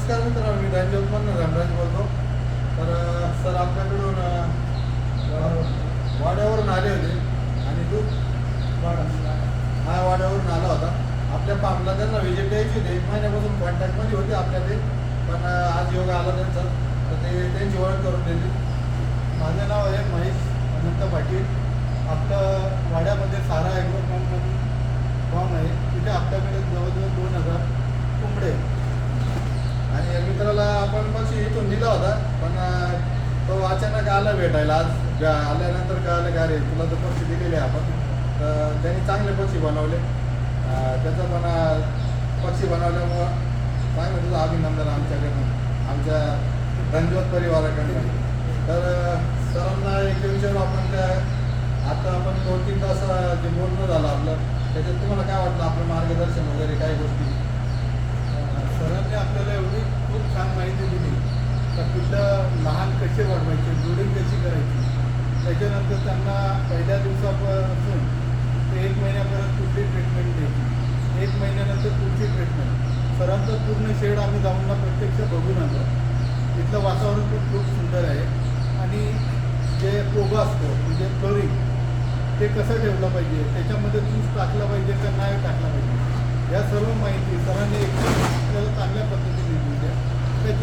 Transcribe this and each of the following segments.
नमस्कार मित्रांनो, मी धनजोतमधून धनराज बोलतो. तर सर आपल्याकडून वाड्यावरून आले होते आणि तू वाड्यावरून आला होता. आपल्या पामला त्यांना व्हिजिट द्यायची होती. 1 महिन्यापासून कॉन्टॅक्टमध्ये होते आपल्या पण आज योग आला त्यांचा, तर ते त्यांची ओळख करून दिली. माझं नाव आहे महेश अनंत पाटील. आपलं वाड्यामध्ये सारा ॲग्रो फॉर्म आहे. तिथे आपल्याकडे जवळजवळ 2000 कोंबडे. आणि मित्राला आपण पक्षी इथून दिला होता, पण तो अचानक आला भेटायला. आज आल्यानंतर कळालं का रे तुला तर पक्षी दिलेले आहे आपण. तर त्यांनी चांगले पक्षी बनवले. त्याचं पण पक्षी बनवल्यामुळं चांगलं तुझं अभिनंदन आमच्याकडनं, आमच्या धनजोत परिवाराकडनं. तर सरांना एक विचारू आपण, त्या आता आपण 2-3 तास जे बोलणं झालं आपलं, त्याच्यात तुम्हाला काय वाटलं आपलं मार्गदर्शन वगैरे काही गोष्टी? सरांनी आपल्याला एवढी खूप छान माहिती दिली का पिल्लं लहान कसे वाढवायचे, ब्रीडिंग कशी करायची. त्याच्यानंतर त्यांना पहिल्या दिवसापासून ते 1 महिन्यापर्यंत कुठली ट्रीटमेंट द्यायची, 1 महिन्यानंतर पुढची ट्रीटमेंट. सरांचं पूर्ण शेड आम्ही जाऊन प्रत्यक्ष बघून आलो. तिथलं वातावरण पण खूप सुंदर आहे. आणि जे पोगा असतो म्हणजे फ्लोरिंग, ते कसं ठेवलं पाहिजे, त्याच्यामध्ये चूस टाकला पाहिजे का नाही टाकला पाहिजे, या सर्व माहिती सरांनी एकदम आपल्याला चांगल्या पद्धतीने दिली आहे. तर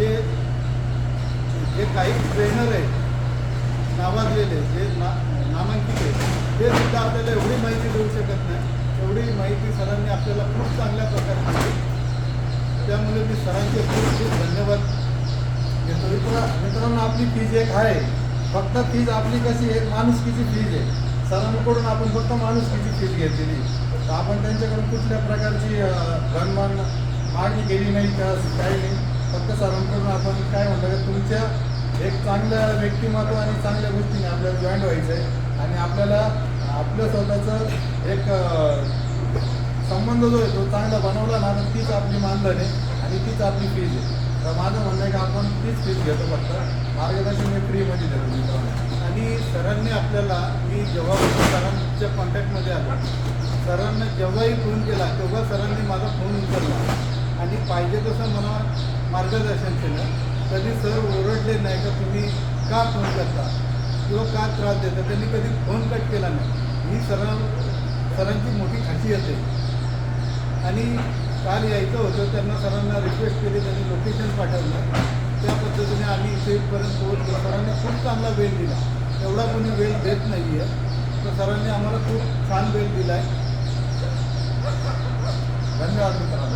जे काही ट्रेनर आहेत नावाजलेले, जे नामांकित आहेत, ते सुद्धा आपल्याला एवढी माहिती देऊ शकत नाही. एवढी माहिती सरांनी आपल्याला खूप चांगल्या प्रकारे दिली. त्यामुळे मी सरांचे खूप खूप धन्यवाद घेतो. मित्रांनो, आपली फीज एक आहे, फक्त फीज आपली कशी आहे, माणुसकीची फीज आहे. सरांकडून आपण फक्त माणुसकीची फीज घेतलेली. तर आपण त्यांच्याकडून कुठल्या प्रकारची घनमान मागणी केली नाही का, काही नाही. फक्त सरांकडून आपण काय म्हणतो की तुमच्या एक चांगलं व्यक्तिमत्व आणि चांगल्या गोष्टीने आपल्याला जॉईंट व्हायचं आहे. आणि आपल्याला आपलं स्वतःचं एक संबंध जो आहे तो चांगला बनवला ना, तर तीच आपली मानधन आहे आणि तीच आपली फीज आहे. तर माझं म्हणणं आहे की आपण तीच फीज घेतो, फक्त मार्गदर्शन हे फ्रीमध्ये देतो मित्रांनो. आणि सरांनी आपल्याला, मी जेव्हा सरांच्या कॉन्टॅक्टमध्ये आलो, सरांना जेव्हाही फोन केला तेव्हा सरांनी माझा फोन उचलला आणि पाहिजे तसं मला मार्गदर्शन केलं. कधी सर ओरडले नाही का तुम्ही का फोन करता किंवा का त्रास देता, त्यांनी कधी फोन कट केला नाही. ही सरांची मोठी खासियत आहे. आणि काल यायचं होतं, त्यांना सरांना रिक्वेस्ट केली, त्यांनी लोकेशन पाठवलं. त्या पद्धतीने आम्ही इथेपर्यंत पोहोचलो. सरांनी खूप चांगला वेळ दिला. एवढा कोणी वेळ देत नाही आहे, तर सरांनी आम्हाला खूप छान वेळ दिला आहे. धन्यवाद मित्रांनो.